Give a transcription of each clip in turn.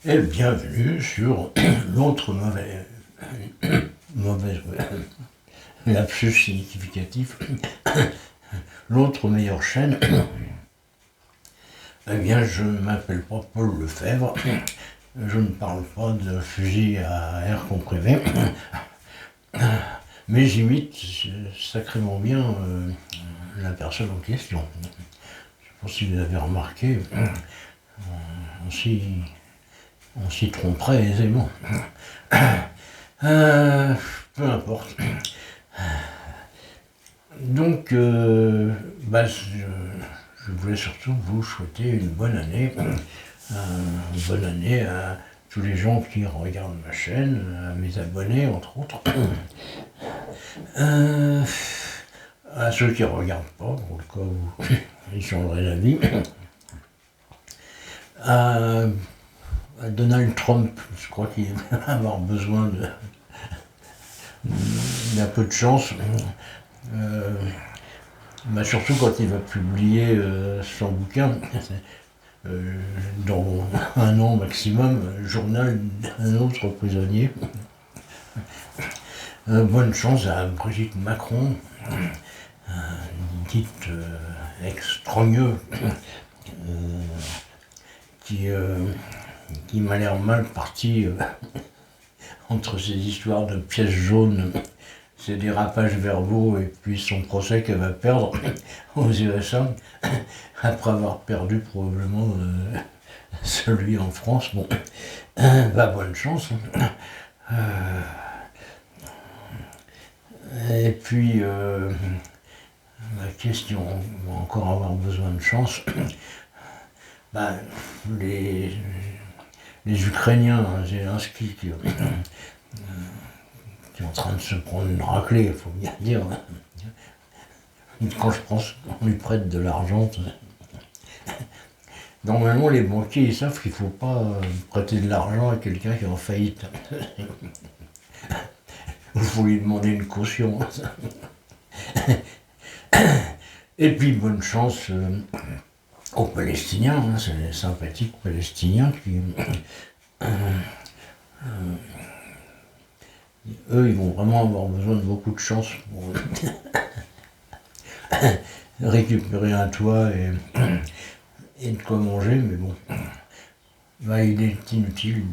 Et bienvenue sur l'autre mauvaise lapsus significatif, l'autre meilleure chaîne. Eh bien, je ne m'appelle pas Paul Lefebvre, je ne parle pas de fusil à air comprimé, mais j'imite sacrément bien la personne en question. Je ne sais pas si vous avez remarqué, on s'y tromperait aisément. Peu importe. Donc, je voulais surtout vous souhaiter une bonne année. Bonne année à tous les gens qui regardent ma chaîne, à mes abonnés entre autres. À ceux qui ne regardent pas, pour le cas où ils changeraient d'avis. À Donald Trump, je crois qu'il va avoir besoin d'un peu de chance. Surtout quand il va publier son bouquin, dans un an maximum, journal d'un autre prisonnier. Bonne chance à Brigitte Macron, dite ex-trogneux, qui m'a l'air mal parti entre ces histoires de pièces jaunes, ses dérapages verbaux et puis son procès qu'elle va perdre aux USA, après avoir perdu probablement celui en France. Bon, bonne chance. Et puis, la question, on va encore avoir besoin de chance. Les Ukrainiens, Zelensky, qui est en train de se prendre une raclée, il faut bien dire. Quand je pense qu'on lui prête de l'argent, normalement les banquiers ils savent qu'il ne faut pas prêter de l'argent à quelqu'un qui est en faillite. Il faut lui demander une caution. Et puis bonne chance aux Palestiniens, c'est les sympathiques Palestiniens qui... eux, ils vont vraiment avoir besoin de beaucoup de chance pour récupérer un toit et de quoi manger, mais bon. Il est inutile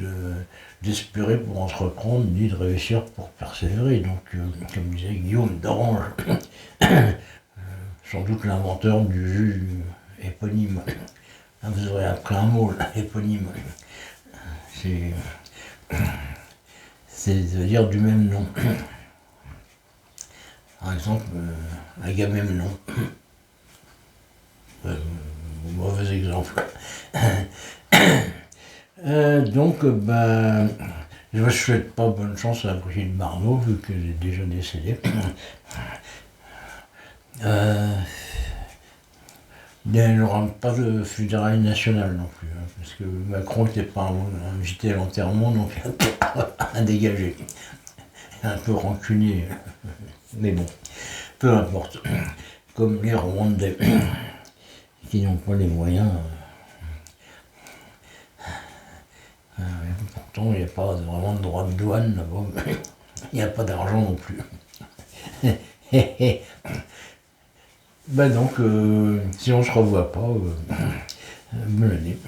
d'espérer pour entreprendre, ni de réussir pour persévérer. Donc, comme disait Guillaume d'Orange, sans doute l'inventeur du jus éponyme. Vous aurez appris un mot, là, éponyme. C'est de dire du même nom. Par exemple, Agamemnon. Mauvais exemple. Donc, je ne souhaite pas bonne chance à Brigitte Bardot, vu qu'elle est déjà décédée. Elle n'aura pas de funérailles nationales non plus, parce que Macron n'était pas invité à l'enterrement, donc à dégager. Un peu rancunier, mais bon, peu importe. Comme les Rwandais, qui n'ont pas les moyens. Pourtant, il n'y a pas vraiment de droit de douane là-bas. Il n'y a pas d'argent non plus. Donc, si on ne se revoit pas, bonne année.